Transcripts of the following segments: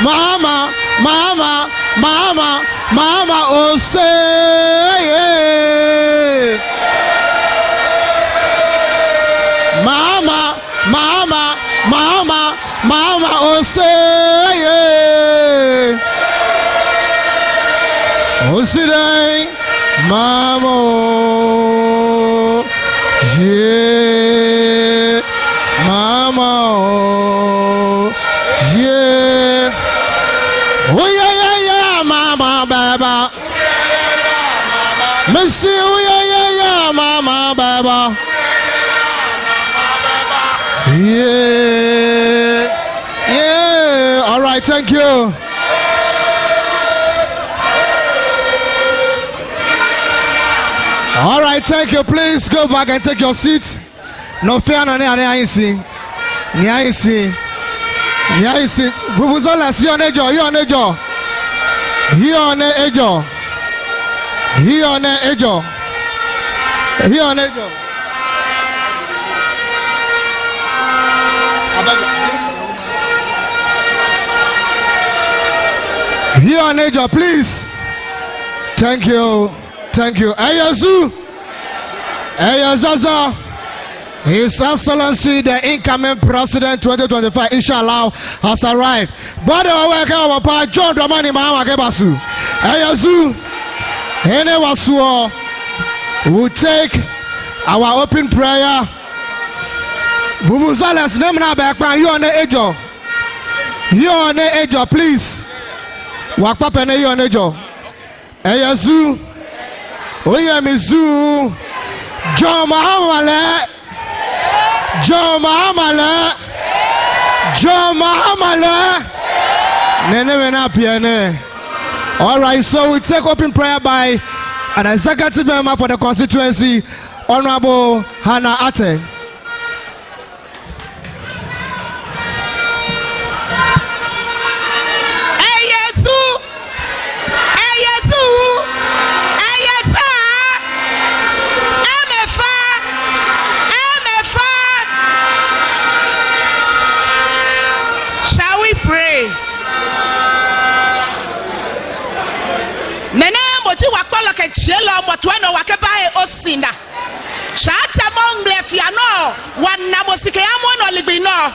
Mahama, Mahama, Mahama, Mahama, oh say, Mahama, Mahama, Mahama, Mahama, oh say, oh say, Mama, yeah, Mama, yeah, oh yeah, Mama, Baba, Missy, oh yeah, Mama, Baba, yeah, all right, thank you. All right, thank you. Please go back and take your seats. No fear, no, I see. Vuvuzela, see on ejo, you on ejo. Here on ejo. Here on ejo. Here on ejo. Here on ejo, please. Thank you. Thank you. Ayazu. Ayazaza. His Excellency, the incoming President 2025, inshallah, has arrived. But our John Dramani Mahama Gebasu. Ayazu. Hene Wasuo will take our open prayer. Vuvuzala's name now back. You on the ejo. You on the ejo, please. Wakpapene you on the ejo. Ayazu. Oya mizu John Mahama John Mahama John Mahama Nene mena piane. All right, so we take open prayer by an executive member for the constituency, Honorable Hannah Ate. Chielo motweno wakebae osinda chacha mongle fiano wana mosike ya mono ligbino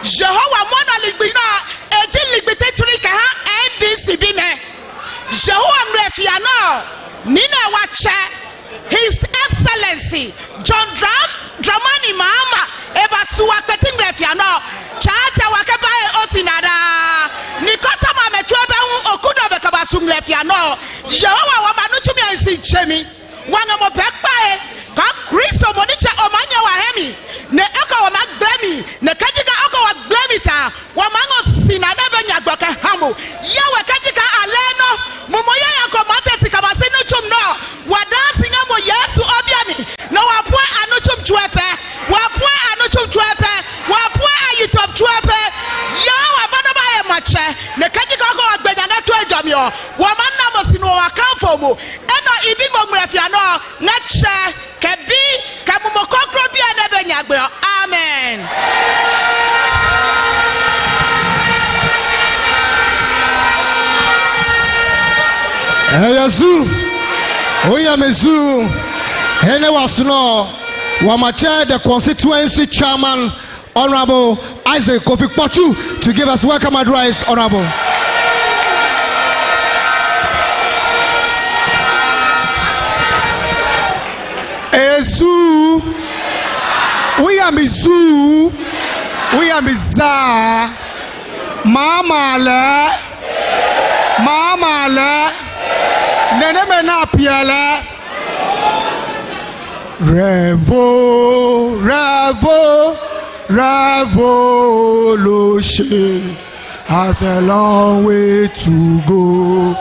Jehovah mono ligbino eji ligbite turika ha NDC bime Jehovah mgle fiano nina wache His Excellency John Dramani Mahama eba suwa kwetin mgle fiano chacha wakebae osinada nikota mametwebe okudo bekabasu mgle fiano Jehovah wamanuchumi ansi chemi wanga mopekpae ka Kristo monicha omanya wahemi ne eko wamagblemi ne kajika oko waglemita wamango sinanebe nyagboke hambu yawe kajika aleno mumoya yako matesi kabasinu chumno wadasi ngamo Yesu obiami no wapwe anuchum chwepe wapwe anuchum chwepe wapwe ayitop chwepe yawe badobaye mache ne kajika oko wagbenya to ejamio wamanna mosinu wakamfomu eno ibimo mrefiano ngache kebi kamumokokro bia nebe nyagbe. Amen. Ayazu. Oya mezu. Hene wasno wamache the constituency chairman Honorable Isaac Kofi Potu to give us welcome address. Honorable. Ezu, we are mizu, we are miza, mama le, nene mena piele, revolution has a long way to go,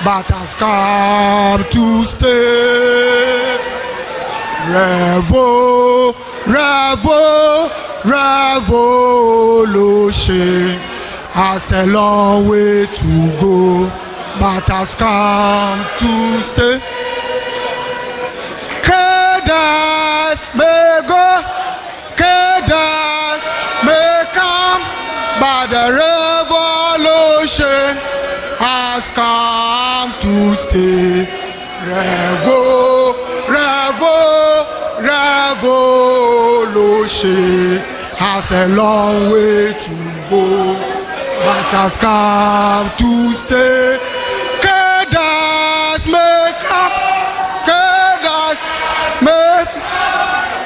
but has come to stay. Revolution has a long way to go, but has come to stay. Kedas may go, Kedas may come, but the revolution stay. Revolution has a long way to go, but has come to stay. Cadence make up,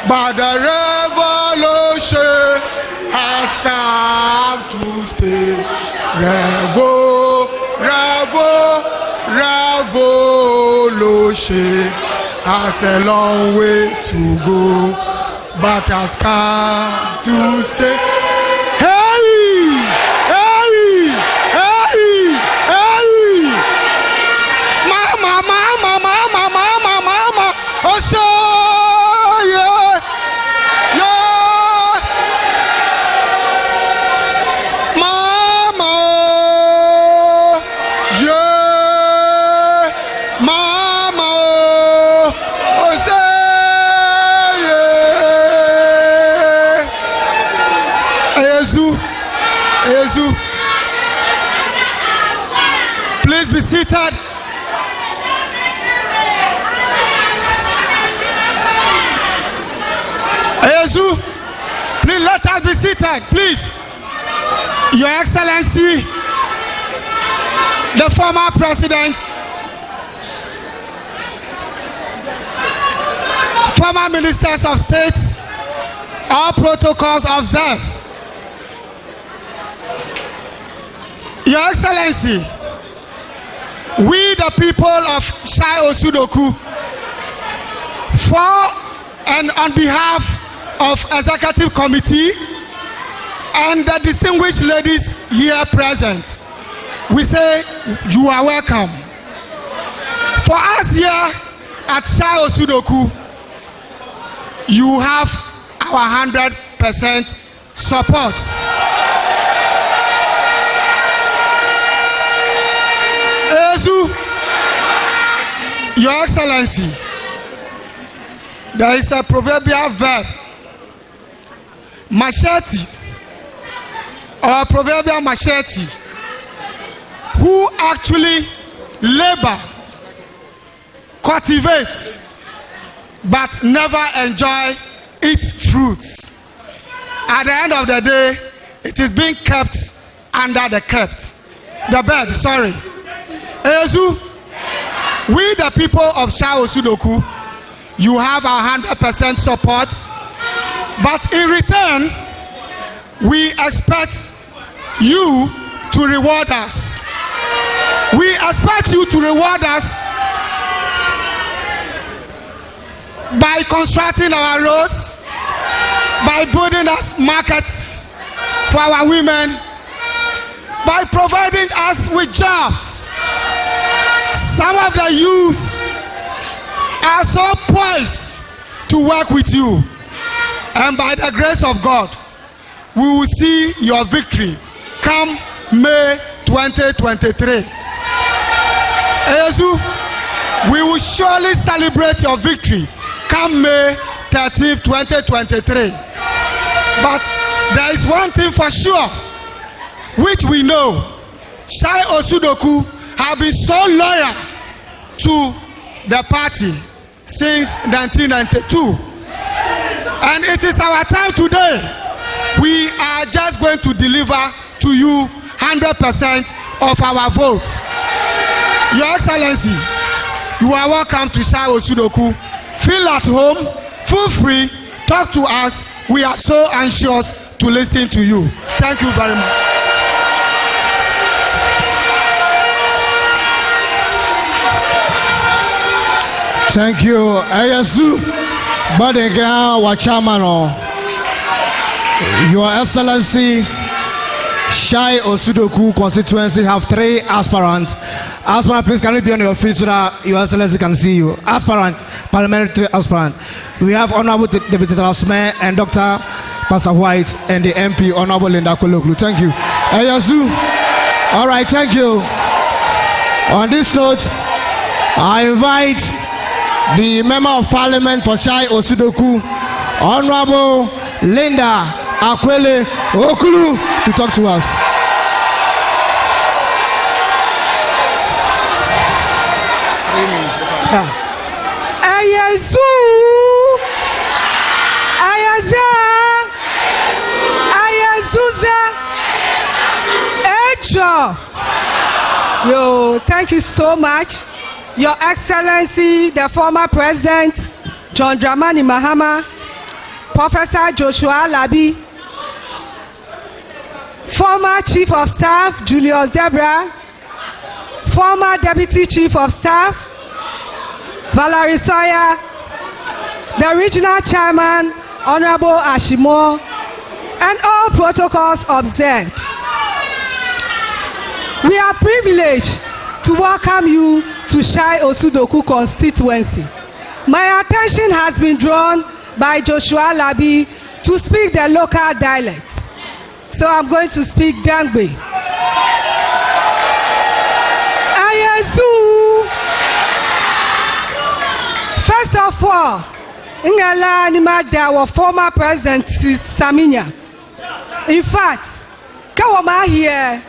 but the revolution has come to stay. Revolution has a long way to go, but has come to stay. Hey! Hey! Hey! Hey! Mama! Oh, so yeah! Mama! Yeah! Mama! Oh, so Yesu. Please be seated. Yesu, please let us be seated, please. Your Excellency, the former president, former ministers of state, all protocols observed. Your Excellency, we the people of Shai Osudoku, for and on behalf of Executive Committee and the distinguished ladies here present, we say you are welcome. For us here at Shai Osudoku, you have our 100% support. Your Excellency, there is a proverbial verb, machete, or proverbial machete, who actually labor, cultivate, but never enjoy its fruits. At the end of the day, it is being kept under the bed. Sorry. Ezu, we the people of Shai Osudoku, you have our 100% support, but in return, we expect you to reward us. We expect you to reward us by constructing our roads, by building us markets for our women, by providing us with jobs. Some of the youths are so poised to work with you, and by the grace of God, we will see your victory come May 2023. Ezu, we will surely celebrate your victory come May 13th, 2023. But there is one thing for sure, which we know: Shai Osudoku have been so loyal to the party since 1992, and it is our time today. We are just going to deliver to you 100% of our votes. Your Excellency, you are welcome to Shai Osudoku. Feel at home, feel free, talk to us. We are so anxious to listen to you. Thank you very much. Thank you. Ayasu Badega Wachamano. Your Excellency, Shai Osudoku constituency have 3 aspirants. Aspirant, please can you be on your feet so that Your Excellency can see you? Aspirant, parliamentary aspirant. We have Honorable David Rasme and Dr. Pastor White and the MP Honorable Linda Koloklu. Thank you. Ayasu. All right, thank you. On this note, I invite the Member of Parliament for Shai Osudoku, Honorable Linda Akwele Okulu, to talk to us. Ayazu, Ayaza, Ayazuza, Ejo. Yo, thank you so much, Your Excellency, the former President John Dramani Mahama, Professor Joshua Labi, former Chief of Staff Julius Debra, former Deputy Chief of Staff Valerie Sawyer, the Regional Chairman Honorable Ashimo, and all protocols observed. We are privileged to welcome you to Shai Osudoku constituency. My attention has been drawn by Joshua Labi to speak the local dialects. So I'm going to speak Dangbe. Ayazu. First of all, Ngala Nimada, our former president Saminya. In fact, Kawama here,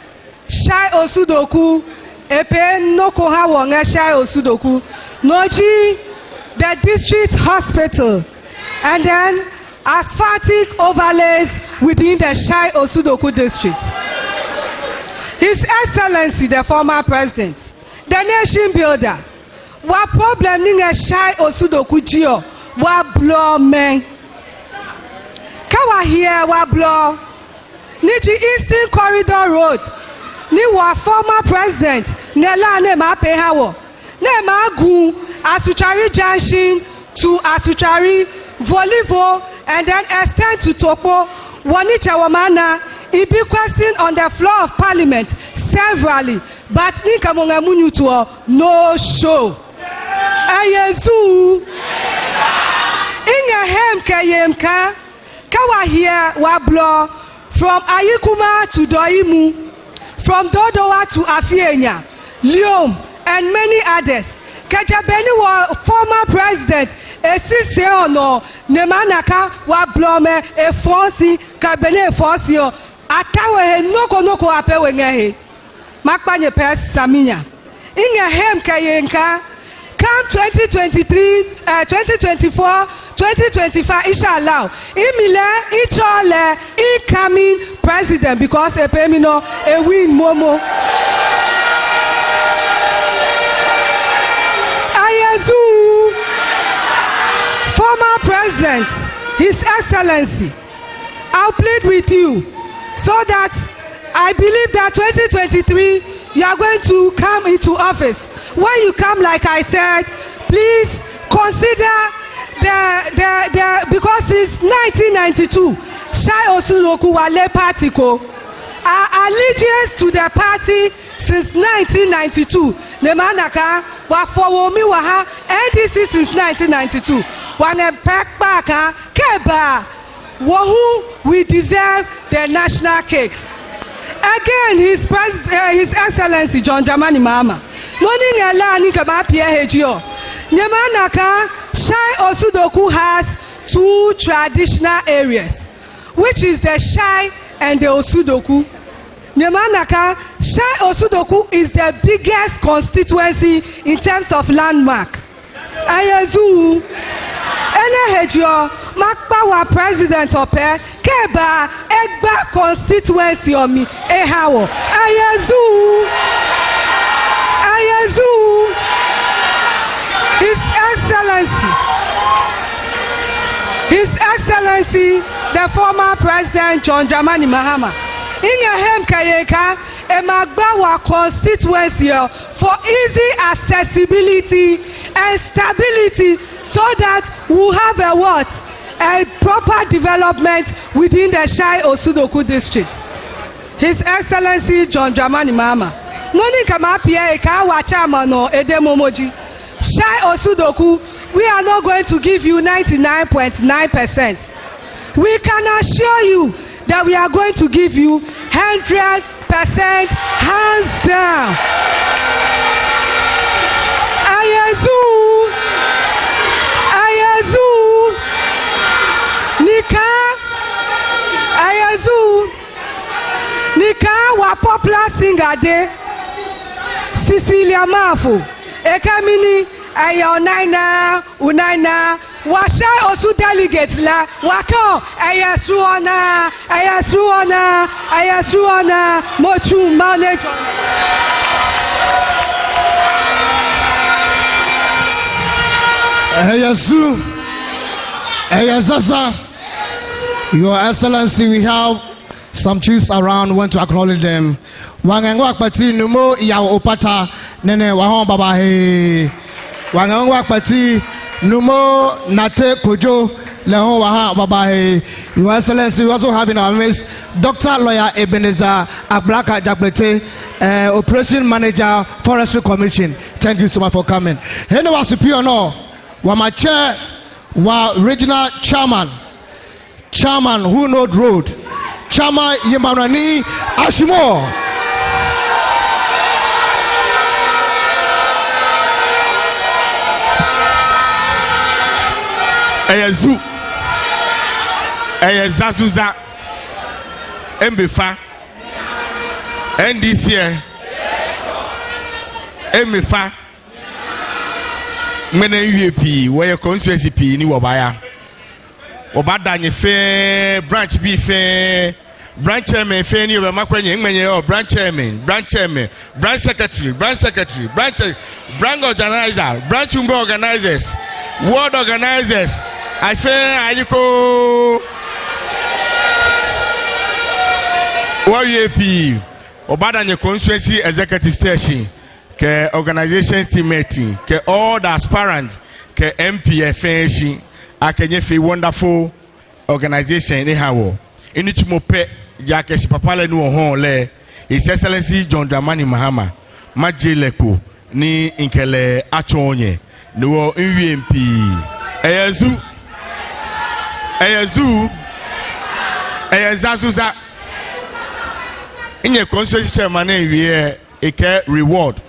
Shai Osudoku, Epe Nokoha Wanga Shai Osudoku, Noji, the district hospital, and then asphaltic overlays within the Shai Osudoku district. His Excellency, the former president, the nation builder, what problem ninga Shai Osudoku jio, wa blow men. Kawa here wa blow. Niji Eastern Corridor Road, ni wa former president, nela ne ma pehawo, ne ma gu Asuchari Junction to Asuchari, Volivo, and then extend to Topo, Wanicha Wamana, it be questioned on the floor of Parliament severally, but Nikamonga Munutuo, no show. Ayazu Inga Hem Kayemka, Kawa here Wablo, from Ayikuma to Doimu, from Dodowa to Afienya, Liom, and many others. Kajabeni was former president. Esise ono nemanaka wa blome e fonsi kabene e fonsi o atawe he noko apewe ngehe makpanye pes Saminya inge hem kayenka come 2024 2025 inshallah imile ichole incoming president because e pemino e win momo Ayazu former president, His Excellency, I'll plead with you so that I believe that 2023 you are going to come into office. When you come, like I said, please consider the because since 1992, Shai Osudoku Wale Party ko our allegiance to the party since 1992. Nemanaka wa fowomi wa ha NDC since 1992. Wange pekbaka keba wohu we deserve the national cake. Again, His Excellency John Dramani Mahama. Noni ngela ni kama PhD. Nemanaka Shai Osudoku has two traditional areas, which is the Shai and the Osudoku. Nyemanaka, Shai Osudoku is the biggest constituency in terms of landmark. Ayazu, Enehejo, Makbawa President Ope, Keba, Egba constituency Omi, Ehawo. Ayazu, His Excellency, the former President John Dramani Mahama. Ingehem Kayeka, a Magbawa constituency for easy accessibility and stability so that we have a proper development within the Shai Osudoku district. His Excellency John Dramani Mahama. Noni kama pia eka wachama no edemomoji. Shai Osudoku, we are not going to give you 99.9%. We can assure you that we are going to give you 100% hands down. Ayazu, Nika wa popular singer de Cecilia Mafu, Ekamini Unaina, Shai Osudoku delegates la, Wako, Ayasuana, Mochu manager. Sasa, Your Excellency, we have some chiefs around. Want to acknowledge them. Wangangwa Pati Numo ya Opata Nene Wahon Baba He. Wangangwa Pati Numo Nate Kojo Lehon Waha Baba He. Your Excellency, we also have in our midst Dr. Lawyer Ebenezer Ablaka Jablete, Operation Manager, Forestry Commission. Thank you so much for coming. Hene wa superior no. Wa my chair wa regional chairman who know road chairman Yemanani Ashimo. Zazuza Mbefa NDC Mbefa Mene UAP where constituency P ni wabaya obada nye fe branch B fe branch chairman fe ni oba makwenye ngmenye branch chairman branch secretary branch organizer branch umbe organizers ward organizers I fe ayiko UAP obada nye constituency executive session ke organization team meeting ke all the aspirants ke MPFA akenye fe wonderful organization ni hawo ini tumope ya ke papale no hon le His Excellency John Dramani Mahama majeleko ni inkele atonye no UMP eyazuza inye constituency chairman ewie eke reward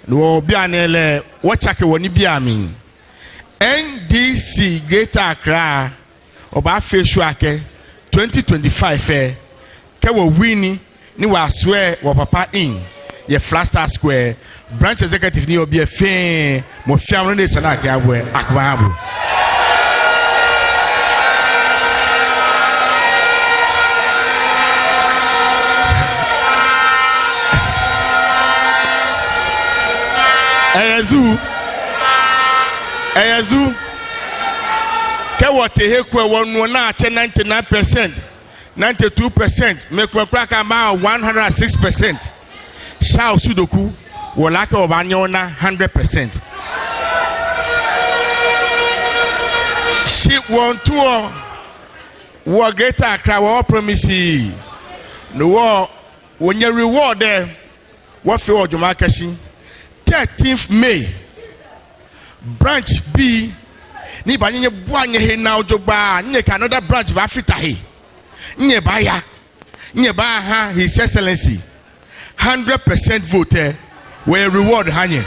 no bianele wachake woni biamin NDC Greater Accra oba feshu ake 2025 ke wo wini ni wa swear wo papa in ye Flaster Square branch executive ni obi efe mo fiam no sana ake abwe akwabu Eyazu ke wote hekwe wonu na ache 99%, 92%, mekwe kraka ma 106%. Shai Osudoku wolake obanyo na 100%. She want to wo Greater Accra wo promise no wo wonye reward there wo fe odwuma kashi 13th May branch B ni ba nye buanye he na ojogba nye ka another branch ba fita he nye ba ha His Excellency 100% vote we reward hanye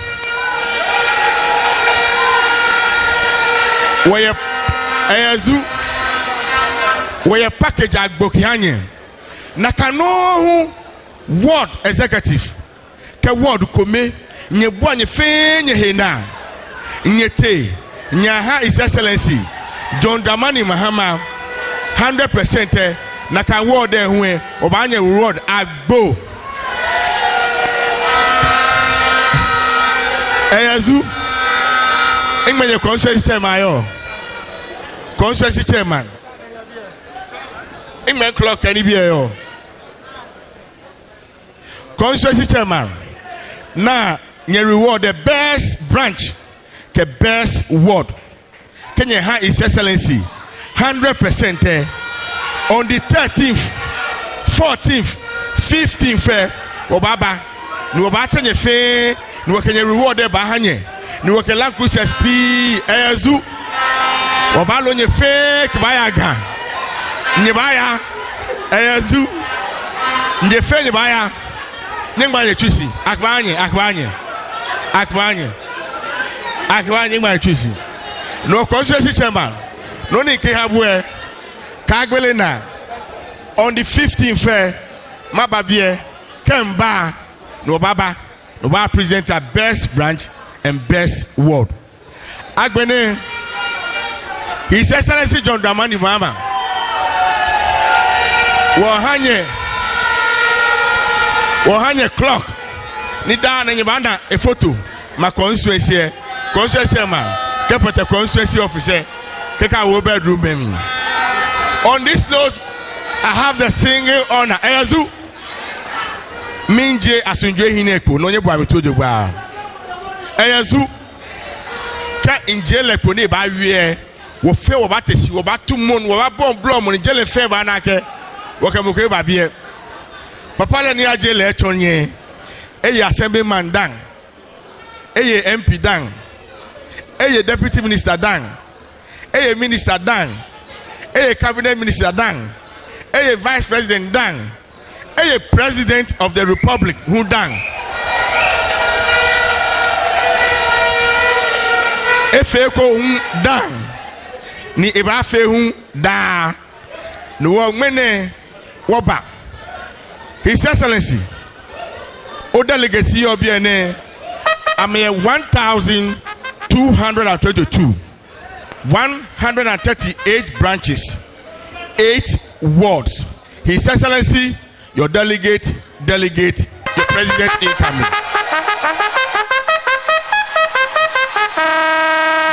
we package agboki hanye na kanu ward executive ke ward kome nye buanye fe nye he na nyete nyaha His Excellency John Dramani Mahama 100% na kan word ehwe obanye word agbo eyazu ingmenye constituency chairman yo constituency chairman ingmen clock ani bi yo constituency chairman na nye reward the best branch the best ward Kenya ha His Excellency 100% on the 13th 14th 15th obaba ni obacha nye fe ni wakenya reward ba hanye ni wakela cruises p ezu obalo nye fe kbayaga nye baya ezu nye fe nye baya nyengba ye twisi akbanye nyengba twisi no constituency chairman no ni ke habwe kagbele na on the 15th mababie kemba no baba present a best branch and best ward. Agbene, His Excellency John Dramani Mahama. Wahanye clock. Nida na nyibanda a photo. Ma constituency man. Kept a constituency officer. Keka wo bedroom me. On this note, I have the single honor. Eyazu Minje Asunjwe Hineko. No nyebwa mitojo ba. Eyazu ka inje lepo ne ba wie. Wo fe wo ba tesi wo ba tumon wo ba bom blom ni jele fe ba na ke. Wo ke mo ke ba bie. Papa le ni aje le chonye. Eye assemblyman dan. Eye MP dan. Eye deputy minister dan. Eye minister dan. Eye cabinet minister dan. Eye vice president dan. Eye president of the republic who dan. Efe ko hun dan. Ni eba fe hun da. No wo mene wo ba. His Excellency O Delegates OBNA I'm 1,222 138 branches 8 wards. His Excellency your delegate your president incoming.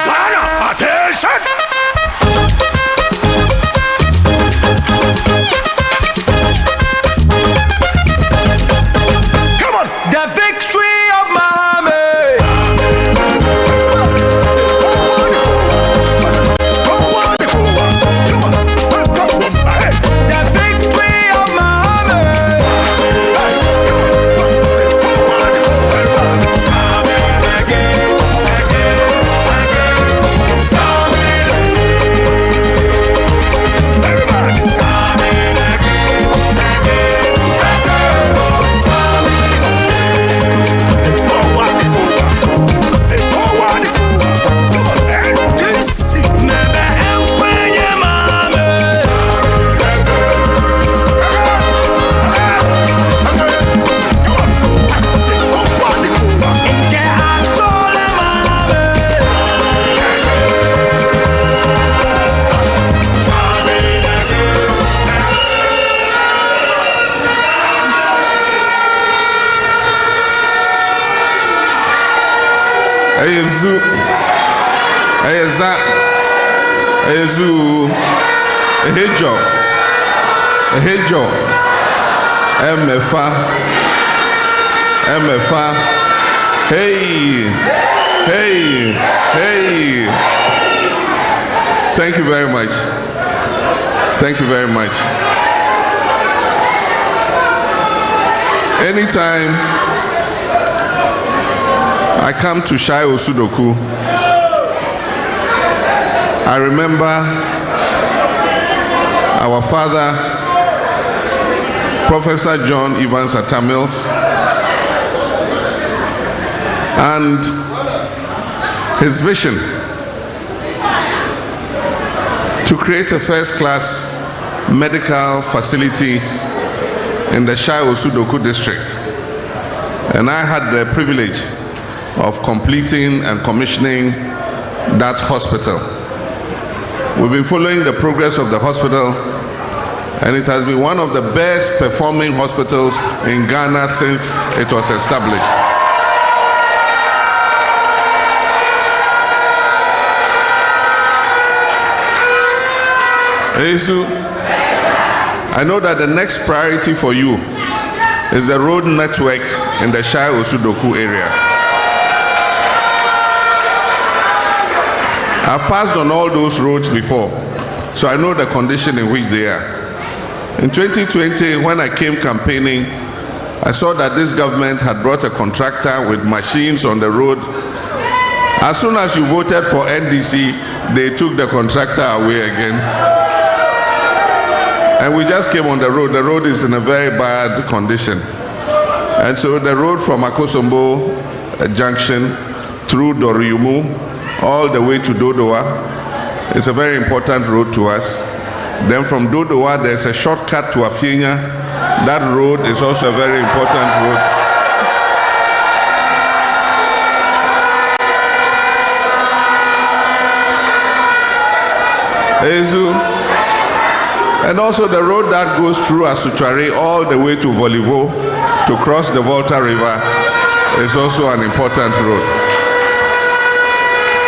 Ghana, attention! The victory of Mahama. The victory of Mahama. Ezu Ehejo Emefa hey thank you very much. Anytime I come to Shai Osudoku, I remember our father, Professor John Evans Atamils, and his vision to create a first-class medical facility in the Shai Osudoku district. And I had the privilege of completing and commissioning that hospital. We've been following the progress of the hospital, and it has been one of the best performing hospitals in Ghana since it was established. Esu, I know that the next priority for you is the road network in the Shai Osudoku area. I've passed on all those roads before, so I know the condition in which they are. In 2020, when I came campaigning, I saw that this government had brought a contractor with machines on the road. As soon as you voted for NDC, they took the contractor away again. And we just came on the road. The road is in a very bad condition. And so the road from Akosombo Junction through Doriumu all the way to Dodowa is a very important road to us. Then from Dodowa, there's a shortcut to Afienya. That road is also a very important road. And also the road that goes through Asuchari all the way to Volivo to cross the Volta River is also an important road.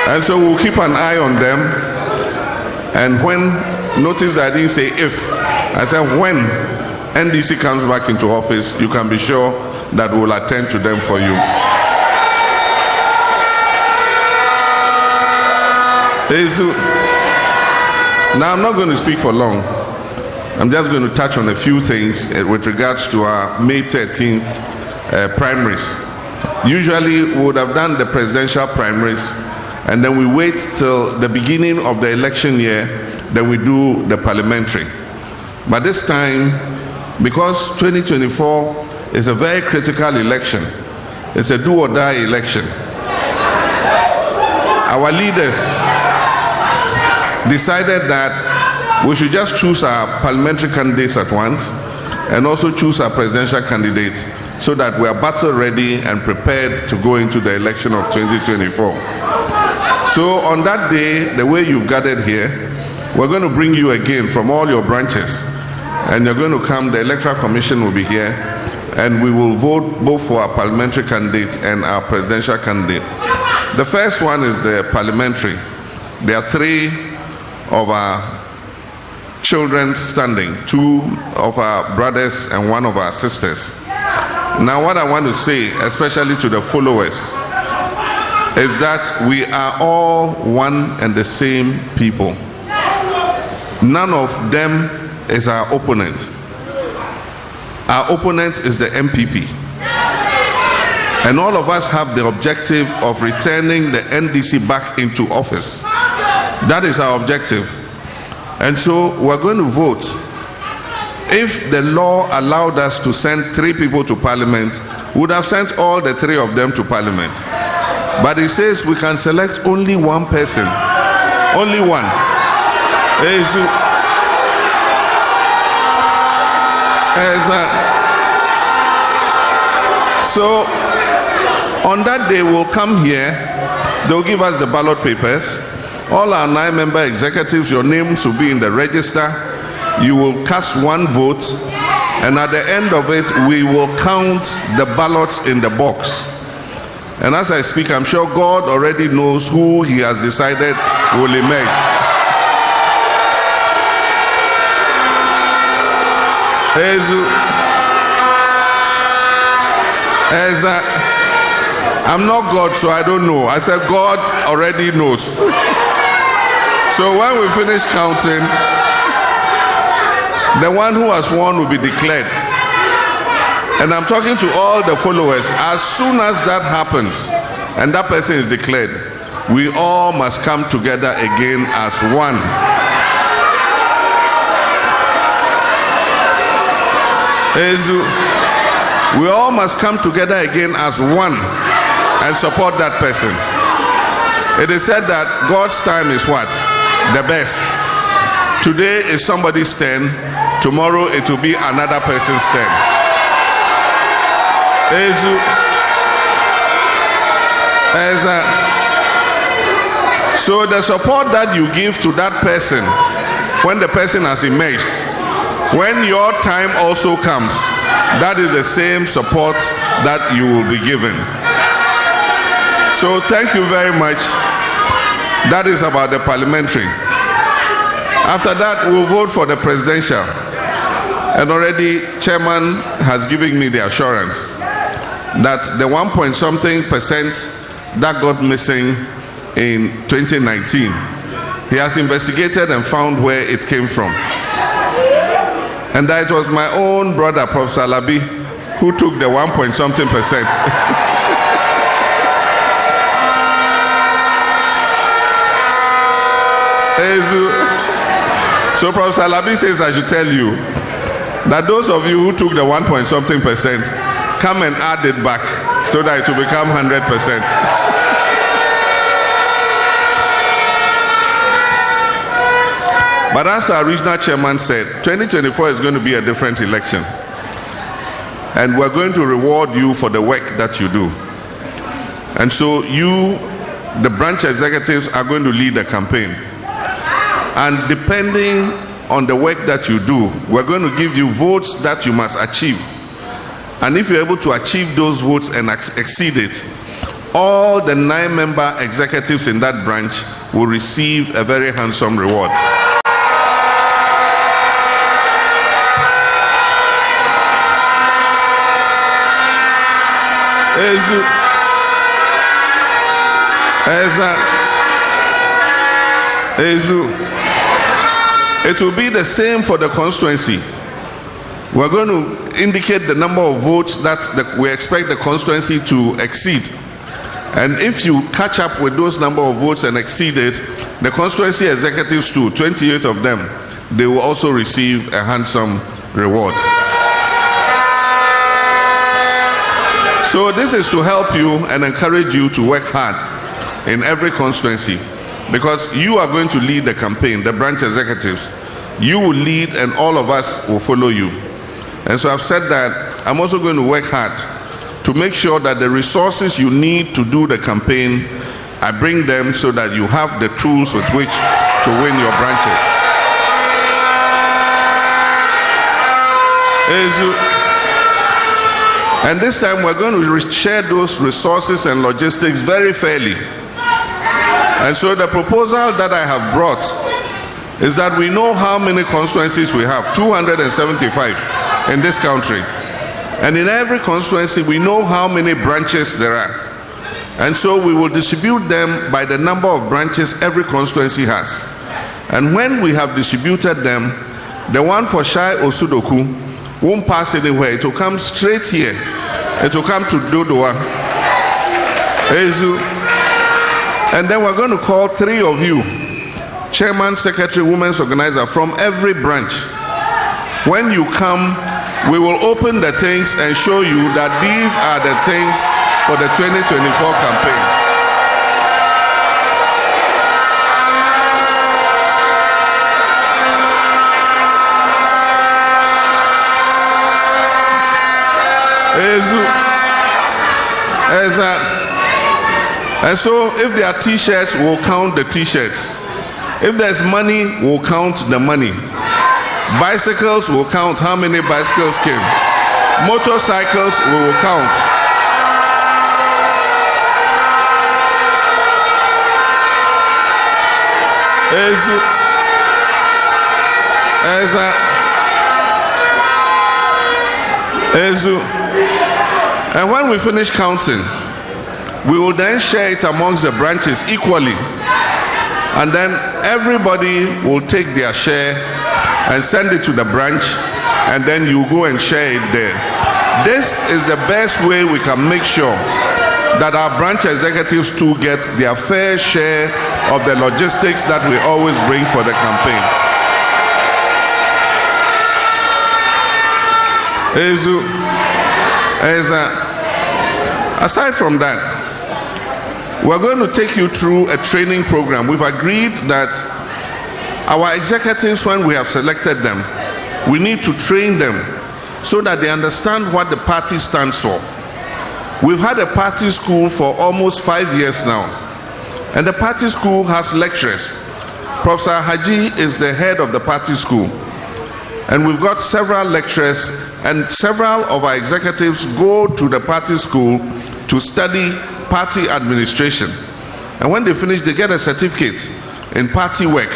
And so we'll keep an eye on them. And when, notice that I didn't say if, I said when NDC comes back into office, you can be sure that we'll attend to them for you. Now I'm not going to speak for long. I'm just going to touch on a few things with regards to our May 13th primaries. Usually we would have done the presidential primaries and then we wait till the beginning of the election year, then we do the parliamentary. But this time, because 2024 is a very critical election, it's a do or die election, our leaders decided that we should just choose our parliamentary candidates at once and also choose our presidential candidates so that we are battle ready and prepared to go into the election of 2024. So on that day, the way you've gathered here, we're going to bring you again from all your branches and you're going to come, the Electoral Commission will be here and we will vote both for our parliamentary candidate and our presidential candidate. The first one is the parliamentary. There are 3 of our children standing, 2 of our brothers and 1 of our sisters. Now what I want to say, especially to the followers, is that we are all one and the same people. None of them is our opponent. Our opponent is the MPP. And all of us have the objective of returning the NDC back into office. That is our objective. And so we're going to vote. If the law allowed us to send 3 people to parliament, we would have sent all the 3 of them to parliament. But it says we can select only 1 person. Only one. So on that day we'll come here, they'll give us the ballot papers. All our 9-member executives, your names will be in the register. You will cast 1 vote, and at the end of it, we will count the ballots in the box. And as I speak, I'm sure God already knows who He has decided will emerge. I'm not God, so I don't know. I said God already knows. So when we finish counting, the one who has won will be declared. And I'm talking to all the followers. As soon as that happens and that person is declared, we all must come together again as one. We all must come together again as one and support that person. It is said that God's time is what? The best. Today is somebody's turn. Tomorrow it will be another person's turn. So the support that you give to that person when the person has emerged, when your time also comes, that is the same support that you will be given. So thank you very much. That is about the parliamentary. After that, we'll vote for the presidential. And already, Chairman has given me the assurance that the 1-point-something% that got missing in 2019, he has investigated and found where it came from. And that it was my own brother, Professor Alabi, who took the 1-point-something%. So Professor Alabi says I should tell you that those of you who took the 1-point-something%, come and add it back so that it will become 100%. But as our regional chairman said, 2024 is going to be a different election. And we're going to reward you for the work that you do. And so you, the branch executives, are going to lead the campaign. And depending on the work that you do, we're going to give you votes that you must achieve. And if you're able to achieve those votes and exceed it, all the 9-member executives in that branch will receive a very handsome reward. It will be the same for the constituency. We're going to indicate the number of votes that we expect the constituency to exceed. And if you catch up with those number of votes and exceed it, the constituency executives too, 28 of them, they will also receive a handsome reward. So this is to help you and encourage you to work hard in every constituency, because you are going to lead the campaign, the branch executives. You will lead and all of us will follow you. And so I've said that I'm also going to work hard to make sure that the resources you need to do the campaign, I bring them so that you have the tools with which to win your branches. And this time we're going to share those resources and logistics very fairly. And so the proposal that I have brought is that we know how many constituencies we have, 275 in this country. And in every constituency we know how many branches there are. And so we will distribute them by the number of branches every constituency has. And when we have distributed them, the one for Shai Osudoku won't pass anywhere. It will come straight here. It will come to Dodoa. And then we're going to call 3 of you, chairman, secretary, women's organizer, from every branch. When you come, we will open the things and show you that these are the things for the 2024 campaign. And so if there are t-shirts, we'll count the t-shirts. If there's money, we'll count the money. Bicycles, we'll count how many bicycles came. Motorcycles, we will count. And when we finish counting, we will then share it amongst the branches equally. And then everybody will take their share and send it to the branch, and then you go and share it there. This is the best way we can make sure that our branch executives too get their fair share of the logistics that we always bring for the campaign. Aside from that, we're going to take you through a training program. We've agreed that our executives, when we have selected them, we need to train them so that they understand what the party stands for. We've had a party school for almost 5 years now, and the party school has lecturers. Professor Haji is the head of the party school, and we've got several lecturers, and several of our executives go to the party school to study party administration. And when they finish, they get a certificate in party work.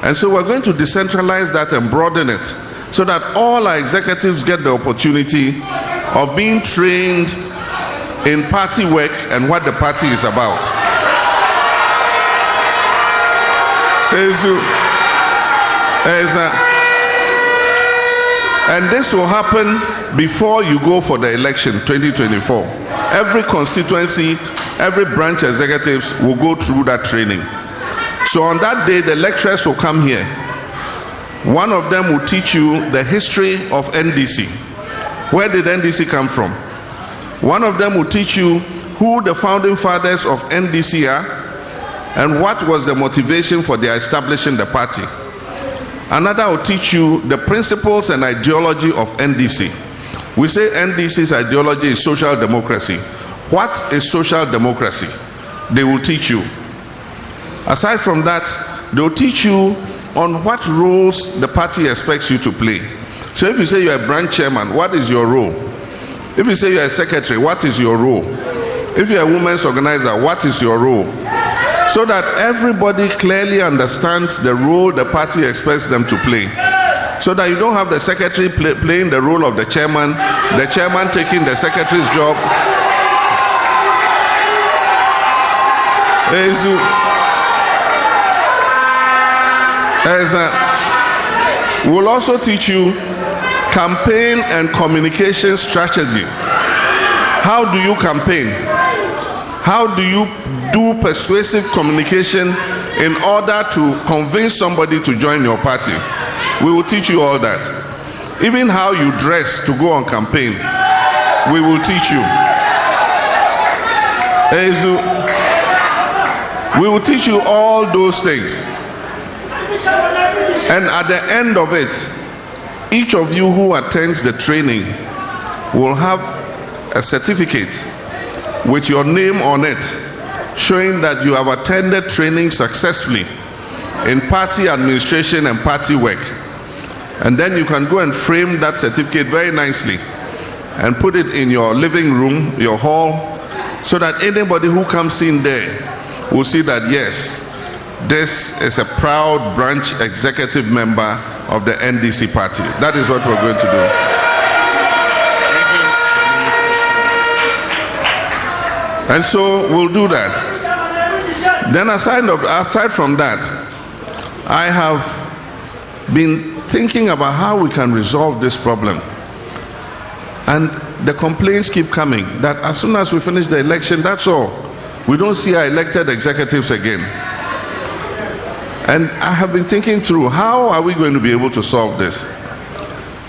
And so we're going to decentralize that and broaden it so that all our executives get the opportunity of being trained in party work and what the party is about. And this will happen before you go for the election 2024. Every constituency, every branch executives will go through that training. So on that day, the lecturers will come here. One of them will teach you the history of NDC. Where did NDC come from? One of them will teach you who the founding fathers of NDC are and what was the motivation for their establishing the party. Another will teach you the principles and ideology of NDC. We say NDC's ideology is social democracy. What is social democracy? They will teach you. Aside from that, they'll teach you on what roles the party expects you to play. So if you say you're a branch chairman, what is your role? If you say you're a secretary, what is your role? If you're a women's organizer, what is your role? So that everybody clearly understands the role the party expects them to play. So that you don't have the secretary playing the role of the chairman taking the secretary's job. We'll also teach you campaign and communication strategy. How do you campaign? How do you do persuasive communication in order to convince somebody to join your party? We will teach you all that. Even how you dress to go on campaign, we will teach you. We will teach you all those things. And at the end of it, each of you who attends the training will have a certificate with your name on it, showing that you have attended training successfully in party administration and party work. And then you can go and frame that certificate very nicely and put it in your living room, your hall, so that anybody who comes in there will see that yes, this is a proud branch executive member of the NDC party. That is what we're going to do. And so we'll do that. Then aside from that, I have been thinking about how we can resolve this problem. And the complaints keep coming that as soon as we finish the election, that's all. We don't see our elected executives again. And I have been thinking through, how are we going to be able to solve this?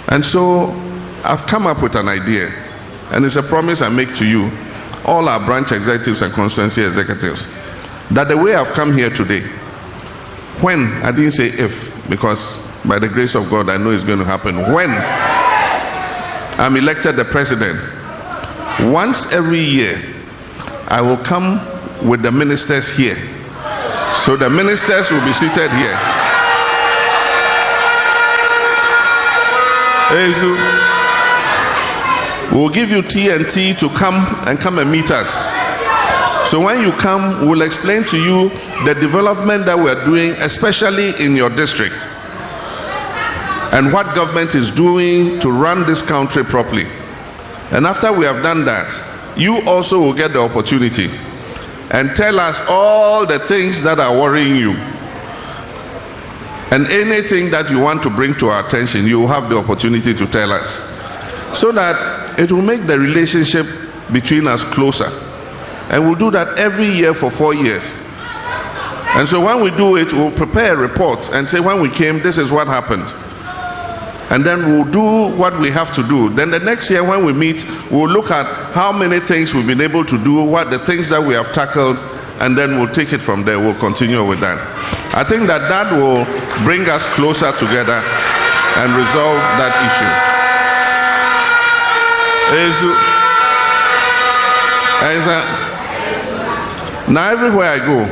And so I've come up with an idea, and it's a promise I make to you, all our branch executives and constituency executives, that the way I've come here today, when, I didn't say if, because by the grace of God I know it's going to happen, when I'm elected the president, once every year I will come with the ministers here. So the ministers will be seated here. We'll give you TNT to come and meet us. So when you come, we'll explain to you the development that we're doing, especially in your district, and what government is doing to run this country properly. And after we have done that, you also will get the opportunity and tell us all the things that are worrying you. And anything that you want to bring to our attention, you will have the opportunity to tell us, so that it will make the relationship between us closer. And we'll do that every year for 4 years. And so when we do it, we'll prepare a report and say, when we came, this is what happened. And then we'll do what we have to do. Then the next year when we meet, we'll look at how many things we've been able to do, what the things that we have tackled, and then we'll take it from there. We'll continue with that. I think that will bring us closer together and resolve that issue. Now everywhere I go,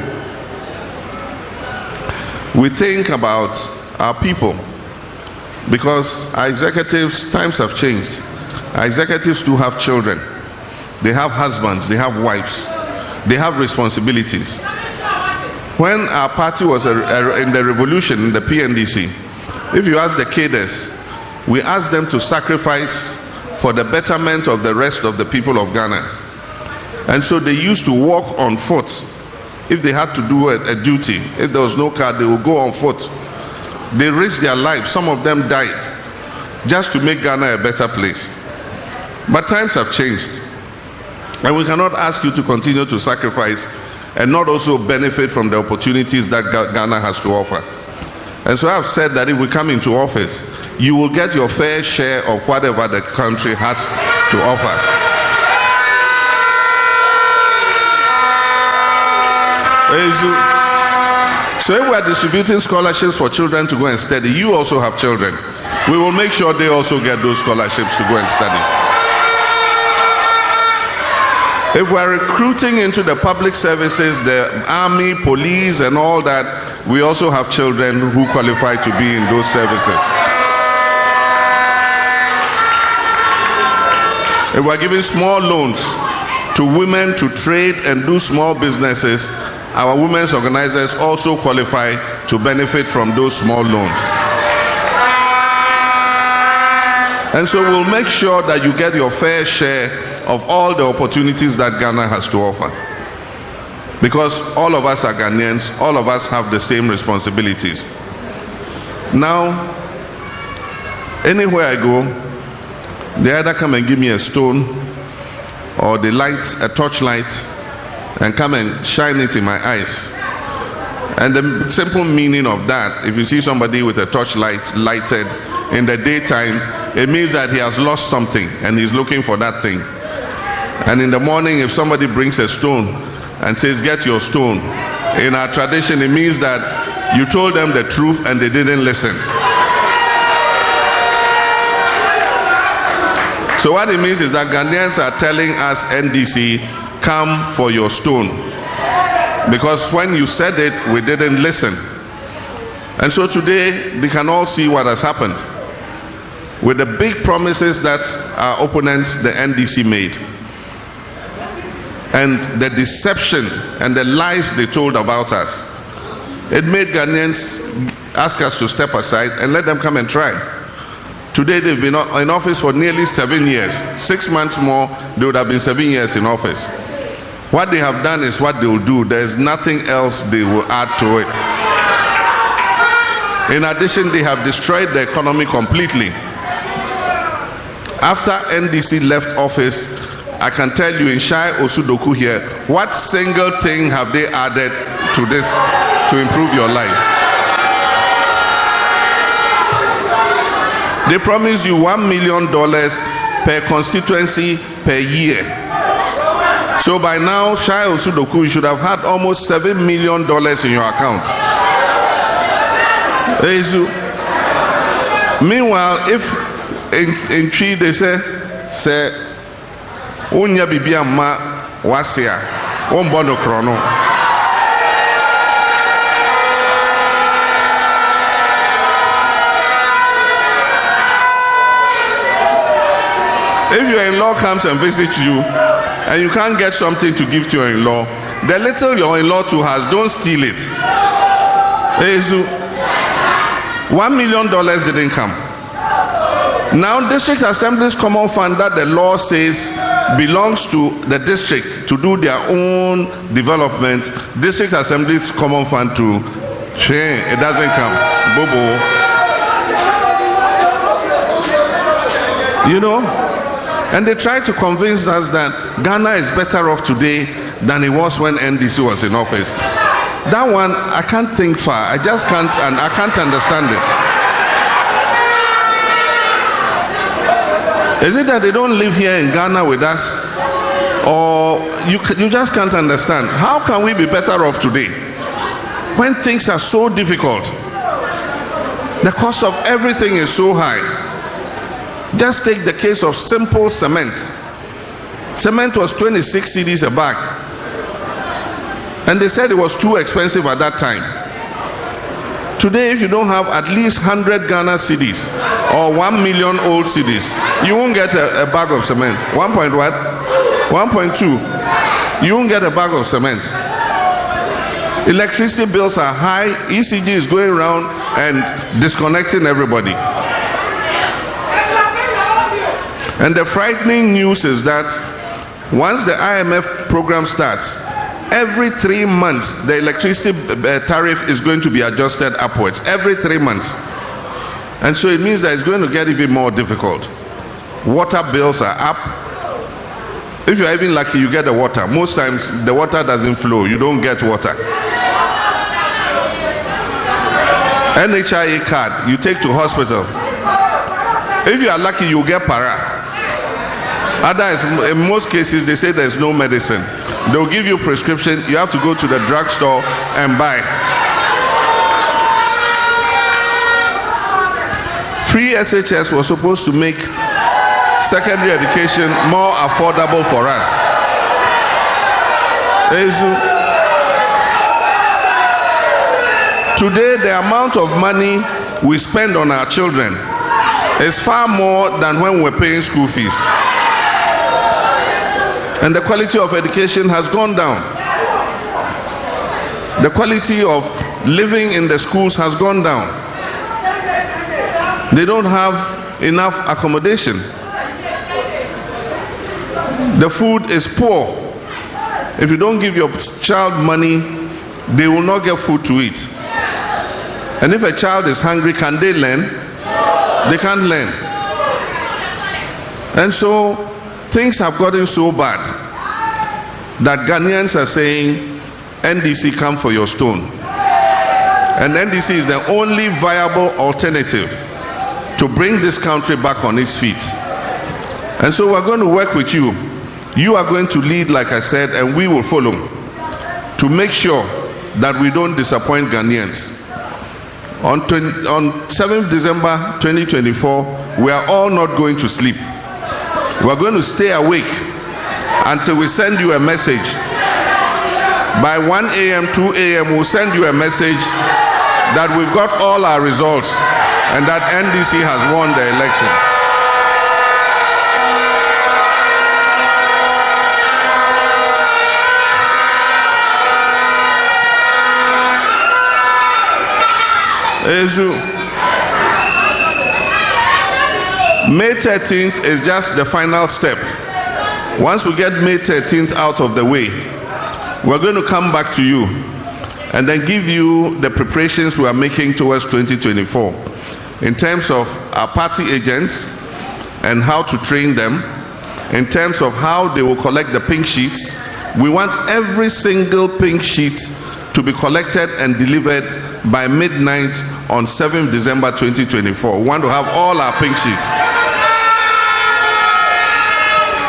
we think about our people. Because our executives, times have changed. Our executives do have children. They have husbands, they have wives. They have responsibilities. When our party was in the revolution, in the PNDC, if you ask the cadres, we asked them to sacrifice for the betterment of the rest of the people of Ghana. And so they used to walk on foot. If they had to do a duty, if there was no car, they would go on foot. They risked their lives. Some of them died just to make Ghana a better place. But times have changed, and we cannot ask you to continue to sacrifice and not also benefit from the opportunities that Ghana has to offer. And so I've said that if we come into office, you will get your fair share of whatever the country has to offer. So if we are distributing scholarships for children to go and study, you also have children. We will make sure they also get those scholarships to go and study. If we're recruiting into the public services, the army, police, and all that, we also have children who qualify to be in those services. If we're giving small loans to women to trade and do small businesses, our women's organizers also qualify to benefit from those small loans. And so we'll make sure that you get your fair share of all the opportunities that Ghana has to offer. Because all of us are Ghanaians, all of us have the same responsibilities. Now, anywhere I go, they either come and give me a stone, or they light a torchlight and come and shine it in my eyes. And the simple meaning of that, if you see somebody with a torchlight lighted in the daytime, it means that he has lost something and he's looking for that thing. And in the morning, if somebody brings a stone and says, "Get your stone," in our tradition, it means that you told them the truth and they didn't listen. So what it means is that Ghanaians are telling us, NDC, come for your stone. Because when you said it, we didn't listen. And so today, we can all see what has happened with the big promises that our opponents, the NDC, made. And the deception and the lies they told about us. It made Ghanaians ask us to step aside and let them come and try. Today they've been in office for nearly 7 years. 6 months more, they would have been 7 years in office. What they have done is what they will do. There is nothing else they will add to it. In addition, they have destroyed the economy completely. After NDC left office, I can tell you in Shai Osudoku here, what single thing have they added to this to improve your lives? They promise you $1 million per constituency per year. So by now, Shai Osudoku, you should have had almost $7 million in your account. Meanwhile, if in Tree they say, "Unya bibia ma wasia, wombono krono." If your in-law comes and visits you and you can't get something to give to your in-law, the little your in-law too has, don't steal it. $1 million didn't come. Now District Assembly's common fund that the law says belongs to the district to do their own development, District Assembly's common fund too, it doesn't come. Bobo. You know? And they try to convince us that Ghana is better off today than it was when NDC was in office. That one, I can't think far. I just can't, and I can't understand it. Is it that they don't live here in Ghana with us? Or you just can't understand? How can we be better off today when things are so difficult? The cost of everything is so high. Just take the case of simple cement. Cement was 26 cedis a bag. And they said it was too expensive at that time. Today, if you don't have at least 100 Ghana cedis or 1 million old cedis, you won't get a bag of cement. 1.2. You won't get a bag of cement. Electricity bills are high. ECG is going around and disconnecting everybody. And the frightening news is that once the IMF program starts, every 3 months the electricity tariff is going to be adjusted upwards. Every 3 months. And so it means that it's going to get even more difficult. Water bills are up. If you're even lucky, you get the water. Most times the water doesn't flow. You don't get water. NHIA card you take to hospital. If you are lucky, you get para. Otherwise, in most cases, they say there's no medicine. They'll give you a prescription. You have to go to the drugstore and buy. Free SHS was supposed to make secondary education more affordable for us. Today, the amount of money we spend on our children is far more than when we're paying school fees. And the quality of education has gone down. The quality of living in the schools has gone down. They don't have enough accommodation. The food is poor. If you don't give your child money, they will not get food to eat. And if a child is hungry, can they learn? They can't learn. And so things have gotten so bad that Ghanaians are saying, NDC, come for your stone. And NDC is the only viable alternative to bring this country back on its feet. And so we're going to work with you. You are going to lead, like I said, and we will follow to make sure that we don't disappoint Ghanaians. On 7th December 2024, we are all not going to sleep. We are going to stay awake until we send you a message. By 1 a.m., 2 a.m., we'll send you a message that we've got all our results and that NDC has won the election. May 13th is just the final step. Once we get May 13th out of the way, we're going to come back to you and then give you the preparations we are making towards 2024 in terms of our party agents and how to train them, in terms of how they will collect the pink sheets. We want every single pink sheet to be collected and delivered by midnight on 7th December 2024. We want to have all our pink sheets.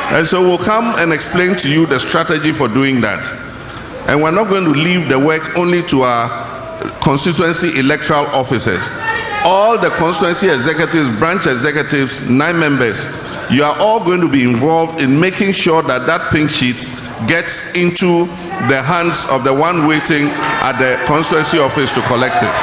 And so we'll come and explain to you the strategy for doing that. And we're not going to leave the work only to our constituency electoral officers. All the constituency executives, branch executives, 9 members, you are all going to be involved in making sure that that pink sheet gets into the hands of the one waiting at the constituency office to collect it.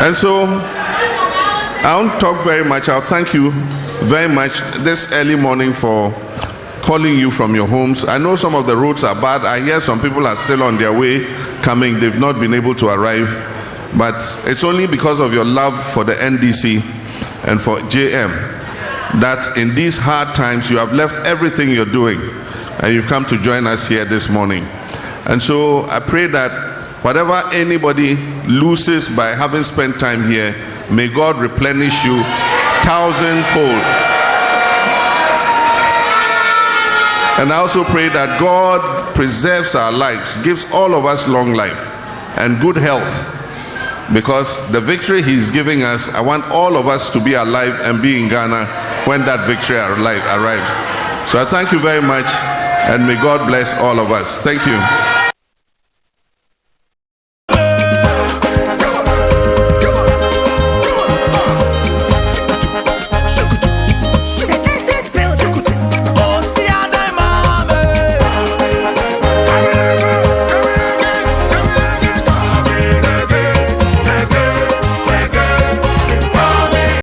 And so I won't talk very much. I'll thank you very much this early morning for calling you from your homes. I know some of the roads are bad. I hear some people are still on their way coming. They've not been able to arrive. But it's only because of your love for the NDC and for JM that in these hard times you have left everything you're doing and you've come to join us here this morning. And so I pray that whatever anybody loses by having spent time here, may God replenish you thousandfold. And I also pray that God preserves our lives, gives all of us long life and good health. Because the victory he's giving us, I want all of us to be alive and be in Ghana when that victory arrives. So I thank you very much, and may God bless all of us. Thank you.